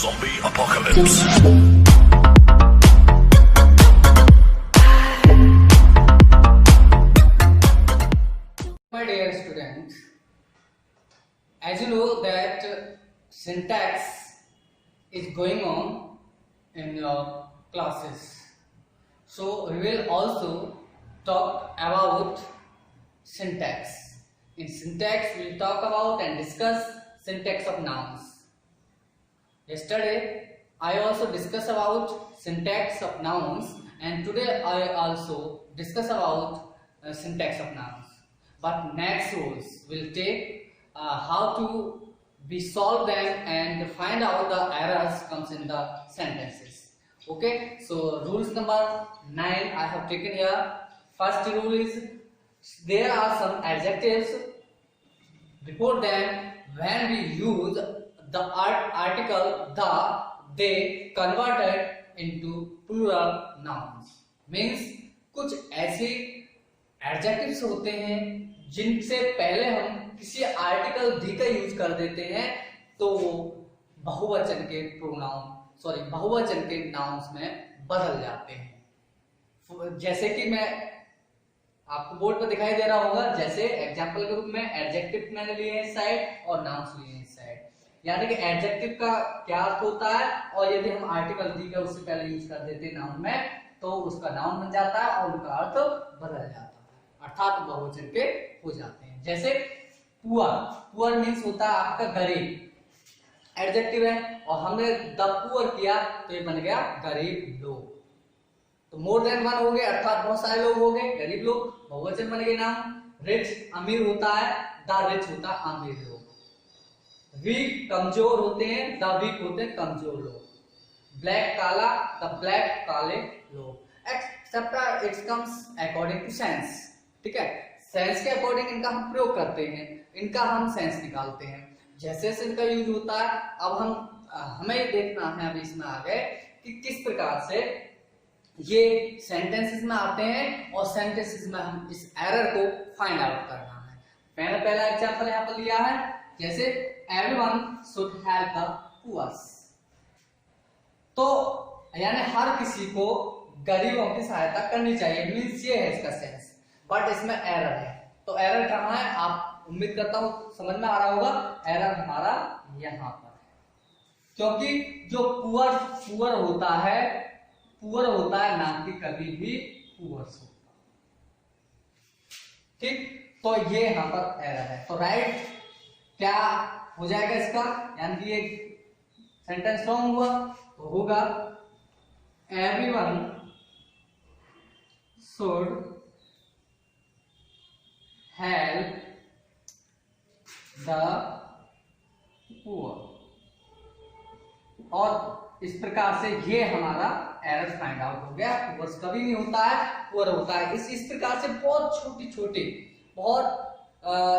Zombie apocalypse. My dear students, as you know that syntax is going on in your classes, so we will also talk about syntax. In syntax, we will talk about and discuss syntax of nouns. Yesterday, I also discussed about syntax of nouns, and today I also discuss about syntax of nouns. But next rules will take how to be solve them and find out the errors comes in the sentences. Okay, so rules number 9 I have taken here. First rule is there are some adjectives. Before them, when we use the article the, they converted into plural nouns. Means कुछ ऐसे adjectives होते हैं जिनसे पहले हम किसी article दी का use कर देते हैं तो वो बहुवचन के बहुवचन के नाउन्स में बदल जाते हैं। जैसे कि मैं आपको बोर्ड पर दिखाई दे रहा होगा, जैसे एग्जांपल के रूप में एडजेक्टिव मैंने लिए हैं इस साइड और नाउन्स लिए हैं इस साइड। यानी कि एडजेक्टिव का क्या अर्थ होता है, और यदि हम आर्टिकल दी का उससे पहले यूज कर देते हैं नाउन में तो उसका नाउन बन जाता है और उनका अर्थ बदल जाता है, अर्थात बहुवचन के हो जाते हैं। जैसे पुअर मीन्स होता है आपका गरीब, एडजेक्टिव है और हमने द पुअर किया तो ये बन गया गरीब लोग। तो मोर देन वन हो गए अर्थात बहुत सारे लोग हो गए, गरीब लोग बहुवचन बन गए नाम। रिच अमीर होता है, द रिच होता है अमीर लोग। वीक कमजोर होते हैं, द वीक होते हैं कमजोर लोग। ब्लैक काला, द ब्लैक काले लोग। Except it comes according to sense, ठीक है। सेंस के अकॉर्डिंग इनका हम प्रयोग करते हैं, इनका हम सेंस निकालते हैं, जैसे जैसे इनका यूज होता है। अब हमें देखना है अभी इसमें आगे कि किस प्रकार से ये सेंटेंसेस में आते हैं और सेंटेंसेस में हम इस एरर को फाइंड आउट करना है। मैंने पहला एग्जांपल यहाँ पर लिया है, जैसे everyone should help the poor. तो यानी हर किसी को गरीबों की सहायता करनी चाहिए, मीन्स ये है इसका सेंस। बट इसमें एरर है, तो एरर कहाँ है आप उम्मीद करता हूं समझ में आ रहा होगा। एरर हमारा यहाँ पर है, क्योंकि जो पुअर होता है ना कि कभी भी पुअर्स होता, ठीक। तो ये यहाँ पर एरर है, तो राइट क्या हो जाएगा इसका, यानी कि ये सेंटेंस रॉन्ग हुआ तो होगा everyone should help the poor. और इस प्रकार से ये हमारा एरर फाइंड आउट हो गया। पुअर्स कभी नहीं होता है, पुअर होता है। इस प्रकार से बहुत छोटी छोटी बहुत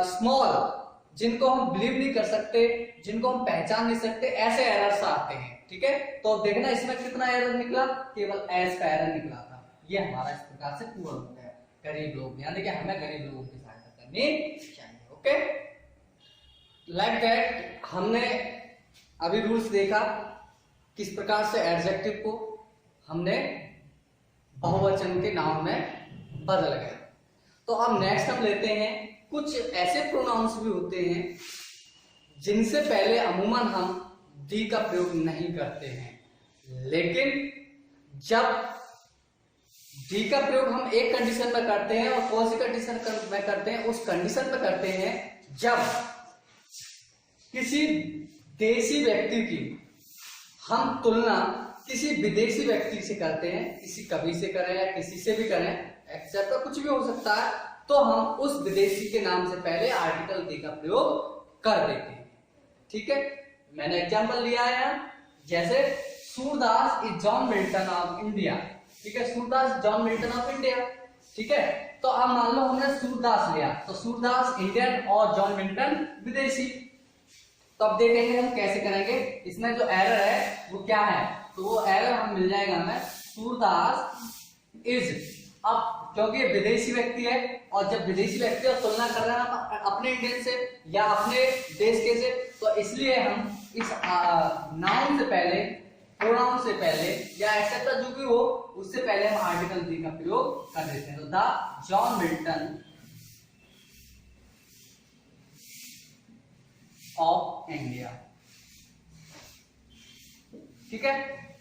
स्मॉल, जिनको हम बिलीव नहीं कर सकते, जिनको हम पहचान नहीं सकते, ऐसे एरर्स आते हैं, ठीक है। तो देखना इसमें कितना एरर निकला, केवल एस का एरर निकला था। ये हमारा इस प्रकार से पुअर होता है, गरीब लोग, यानी कि हमें गरीब लोगों की सहायता करनी चाहिए। ओके, लाइक दैट हमने अभी रूल्स देखा किस प्रकार से एडजेक्टिव को हमने बहुवचन के नाउन में बदल गया। तो अब नेक्स्ट हम लेते हैं कुछ ऐसे प्रोनाउंस भी होते हैं जिनसे पहले अमूमन हम दी का प्रयोग नहीं करते हैं, लेकिन जब दी का प्रयोग हम एक कंडीशन में करते हैं, और कौन सी कंडीशन में करते हैं, उस कंडीशन में करते हैं जब किसी देशी व्यक्ति की हम तुलना किसी विदेशी व्यक्ति से करते हैं, किसी कवि से करें या किसी से भी करें, एक्सेप्ट कुछ भी हो सकता है, तो हम उस विदेशी के नाम से पहले आर्टिकल दी का प्रयोग कर देते हैं, ठीक है। मैंने एग्जांपल लिया है, जैसे Surdas is John Milton of India, ठीक है। Surdas John Milton of India, ठीक है। तो अब मान लो हमने सूरदास लिया, तो सूरदास इंडियन और जॉन मिल्टन विदेशी। तो अब देखेंगे हम कैसे करेंगे। इसमें जो एरर है वो क्या है, तो वो एरर हम मिल जाएगा हमें सूरदास इज। अब क्योंकि विदेशी व्यक्ति है, और जब विदेशी व्यक्ति और तुलना कर रहे हैं हम अपने इंडियन से या अपने देश के से, तो इसलिए हम इस नाउन से पहले प्रोनाउन से पहले या एक्सेट्रा जो भी हो उससे पहले हम आर्टिकल दी का प्रयोग कर देते हैं। तो the John Milton of India, ठीक है।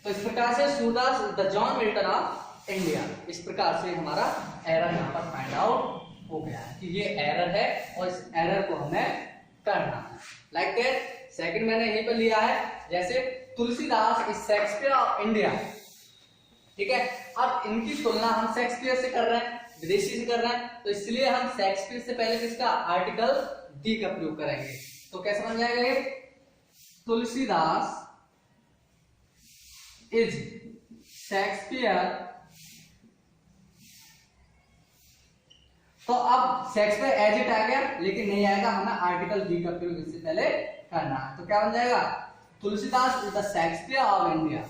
तो इस प्रकार से Surdas the John Milton of India, इस प्रकार से हमारा एरर यहाँ पर फाइंड आउट हो गया है कि ये एरर है और इस एरर को हमें करना है। लाइक दैट सेकंड मैंने यहीं पर लिया है, जैसे Tulsidas is Shakespeare of India, ठीक है। अब इनकी तुलना हम शेक्सपियर से कर रहे हैं, विदेशी से कर रहे हैं, तो इसलिए हम शेक्सपियर से पहले किसका आर्टिकल डी का प्रयोग करेंगे। तो कैसे बन जाएगा ये, तुलसीदास इज शेक्सपियर। तो अब शेक्सपियर एज इट आ गया, लेकिन नहीं आएगा, हमें आर्टिकल डी का प्रयोग इससे पहले करना है। तो क्या बन जाएगा, Tulsidas is the Shakespeare of India,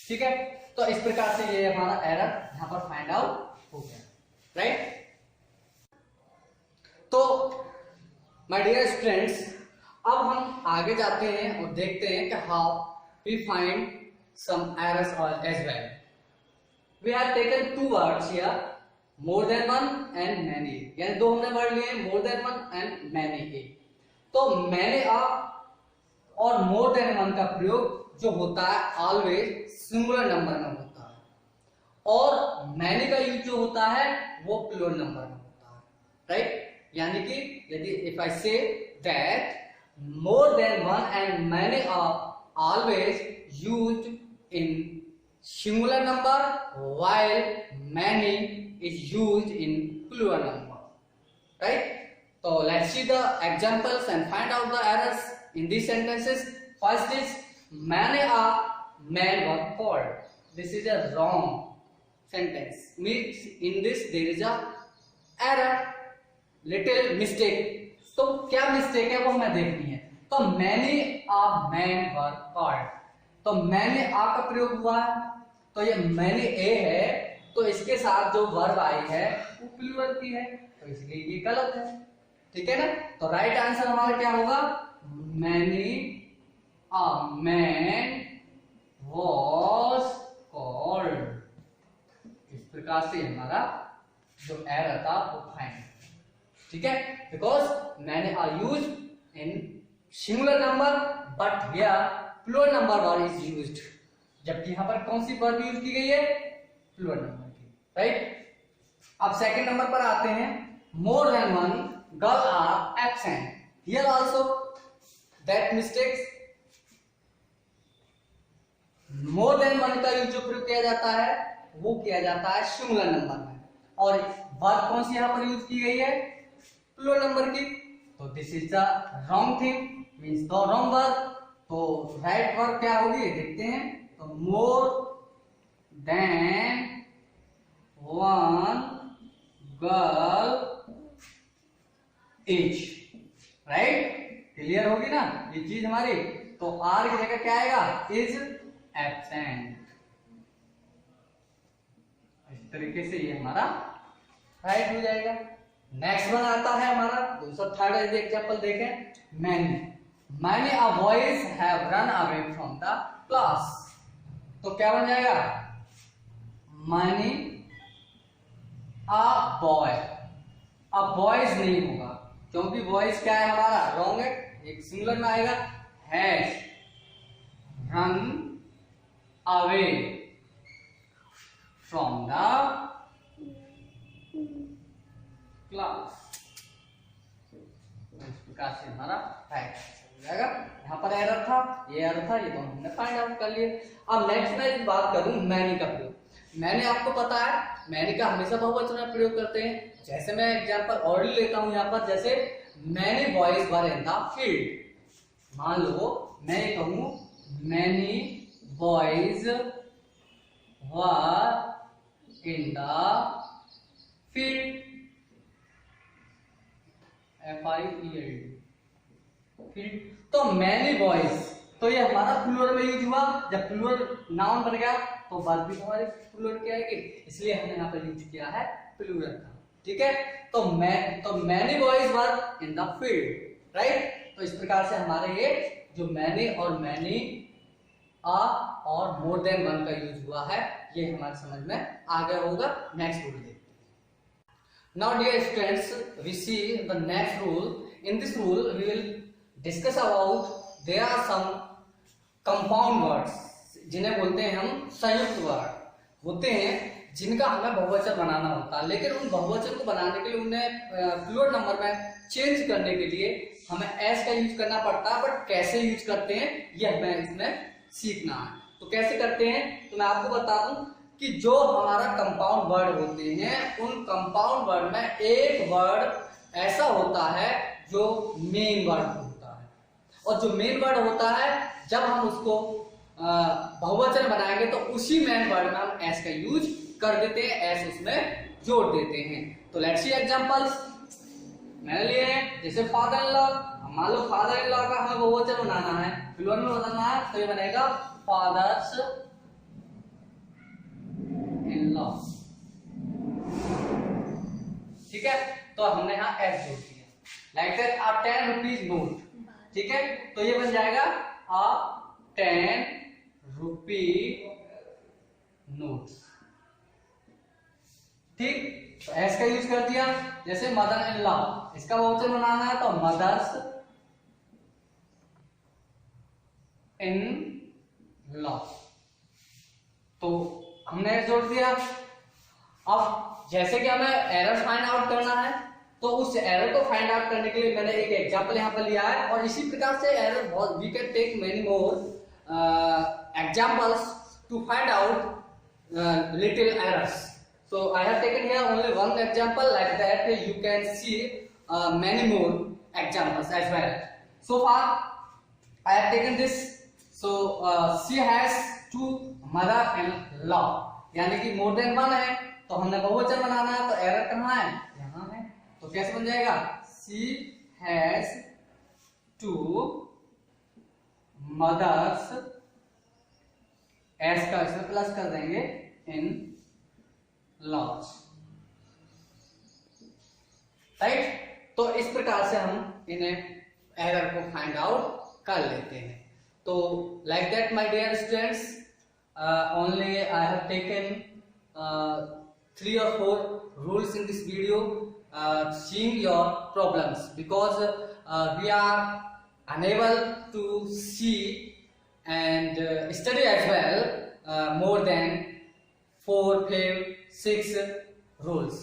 ठीक है। तो इस प्रकार से ये हमारा एरर यहां पर फाइंड आउट हो गया, राइट। तो माय डियर स्टूडेंट्स, अब हम आगे जाते हैं और देखते हैं कि how we find some errors और as well. We have taken two words here, more than one and many, यानी दो हमने वर्ड लिए, more than one and many. तो मैनी और मोर देन वन का प्रयोग जो होता है ऑलवेज सिंगुलर नंबर में होता है, और मैनी का यूज जो होता है वो प्लूरल नंबर में होता है, राइट। यानी कि यदि if I say that more than one and many are always used in singular number while many is used in plural number, right. So let's see the examples and find out the errors in these sentences. First is many are men were called. This is a wrong sentence, means in this there is a error, little mistake. तो क्या mistake है वो हमें देखनी है। तो many are men were called, तो मैंने आ का प्रयोग हुआ है, तो ये मैंने ए है, तो इसके साथ जो वर्ब आई है वो प्लूरल की है, तो इसलिए ये गलत है, ठीक है ना। तो राइट आंसर हमारा क्या होगा, many a man was called. इस प्रकार से हमारा जो एरर था वो फाइंड, ठीक है। बिकॉज मैंने are use in singular number but here plural number verb is used, जबकि यहां पर कौन सी वर्ब यूज की गई है, प्लूरल नंबर की, राइट। अब सेकंड नंबर पर आते हैं, more than one girl are absent. Here also that mistakes, more than one का यूज जो प्रयोग किया जाता है वो किया जाता है सिंगुलर नंबर में, और वर्ब कौन सी यहां पर यूज की गई है, प्लूरल नंबर की। तो this is the wrong thing, means the wrong verb. तो राइट वर्ब क्या होगी देखते हैं, तो मोर than one girl is, right. Clear होगी ना ये चीज हमारी। तो आर की जगह क्या आएगा, इज एब्सेंट। इस तरीके से ये हमारा राइट हो जाएगा। नेक्स्ट वन आता है हमारा दूसरा, थर्ड एग्जांपल देखें, many Many a boys have run away from the class. तो क्या बन जाएगा, many a boy, अब boys नहीं होगा क्योंकि boys क्या है हमारा, रॉन्ग है, एक सिंगुलर में आएगा, has run away from the class। इस प्रकार से हमारा राइट जाएगा। यहाँ पर एरर था, ये एरर था, ये दोनों हमने फाइंड आउट कर लिए। अब नेक्स्ट मैं बात करूं मैनी का प्रयोग। मैंने आपको पता है मैनी का हमेशा बहुवचन में प्रयोग करते हैं। जैसे मैं एग्जांपल और लेता हूं यहाँ पर, जैसे many boys were in the field. मान लो मैं ये कहूं many boys were in the field, FIELD, field. तो मैनी बॉयज, तो ये हमारा प्लूरल में यूज हुआ। जब प्लूरल नाउन बन गया तो वर्ब भी हमारे प्लूरल की आएगी, इसलिए हमने यहाँ पर यूज किया है प्लूरल का, ठीक है। तो many boys were in the field, right. तो इस प्रकार से हमारे ये जो मैनी और मैनी, अ और मोर देन वन का यूज हुआ है, ये हमारे समझ में आ गया होगा। नेक्स्ट रूल देखते हैं। Now dear students, we see the next rule. In this rule we will discuss about there are some compound words, जिन्हें बोलते हैं हम संयुक्त वर्ड होते हैं, जिनका हमें बहुवचन बनाना होता है, लेकिन उन बहुवचन को बनाने के लिए उन्हें प्लूरल नंबर में चेंज करने के लिए हमें एस का यूज करना पड़ता है। बट कैसे यूज करते हैं ये हमें इसमें सीखना है। तो कैसे करते हैं, तो मैं आपको बता दूं कि जो हमारा कंपाउंड वर्ड होते हैं, उन कंपाउंड वर्ड में एक वर्ड ऐसा होता है जो मेन वर्ड होता है, और जो मेन वर्ड होता है जब हम उसको बहुवचन बनाएंगे तो उसी मेन वर्ड में हम एस का यूज कर देते हैं, एस उसमें जोड़ देते हैं। तो लेट्स सी एग्जांपल्स मैंने लिए हैं, जैसे फादर इन लॉ। मान लो फादर इन लॉ का हमें बहुवचन बनाना है, प्लूरल में बदलना है, तो ये बनेगा फादर्स इन लॉ। ठीक है, तो हमने यहाँ एस जोड़ दिया। Like that a 10 rupees note, ठीक है, तो ये बन जाएगा अ 10 रुपी नोट। ठीक, तो एस का यूज कर दिया। जैसे मदर इन लॉ, इसका बहुवचन बनाना है तो मदर्स इन लॉ, तो हमने जोड़ दिया। अब जैसे कि हमें एरर फाइंड आउट करना है, तो उस एरर को फाइंड आउट करने के लिए मैंने एक एग्जांपल यहाँ पर लिया है, और इसी प्रकार से एरर बहुत, we can take many more examples to find out little errors. So I have taken here only one example, like that you can see many more examples as well. So far I have taken this. So she has two mother-in-law, यानी कि more than one है, तो हमने बहुवचन बनाना है, तो error कहाँ है, यहाँ है। तो कैसे बन जाएगा, she has two mothers, S का इसमें प्लस कर देंगे, इन लॉज, राइट। तो इस प्रकार से हम इन्हें एरर को फाइंड आउट कर लेते हैं। तो like that my dear students, only I have taken 3 or 4 rules in this video, seeing your problems, because we are unable to see and study as well more than 4, 5, 6 rules.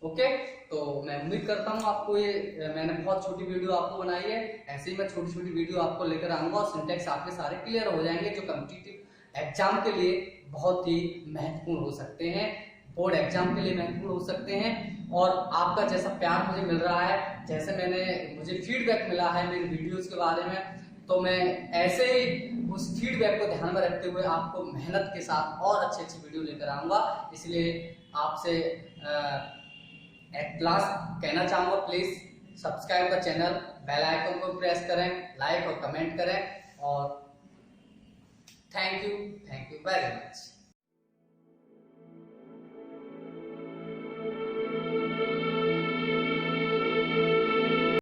Okay, तो मैं उम्मीद करता हूँ आपको ये, मैंने बहुत छोटी वीडियो आपको बनाई है, ऐसे ही मैं छोटी छोटी वीडियो आपको लेकर आऊंगा, और सिंटैक्स आपके सारे क्लियर हो जाएंगे, जो कॉम्पिटिटिव एग्जाम के लिए बहुत ही महत्वपूर्ण हो सकते हैं, बोर्ड एग्जाम के लिए महत्वपूर्ण हो सकते हैं। और आपका जैसा प्यार मुझे मिल रहा है, जैसे मुझे फीडबैक मिला है मेरी वीडियोस के बारे में, तो मैं ऐसे ही उस फीडबैक को ध्यान में रखते हुए आपको मेहनत के साथ और अच्छी वीडियो लेकर आऊंगा। इसलिए आपसे एट लास्ट कहना चाहूंगा, please subscribe the channel, bell icon को प्रेस करें, लाइक और कमेंट करें, और थैंक यू वेरी मच।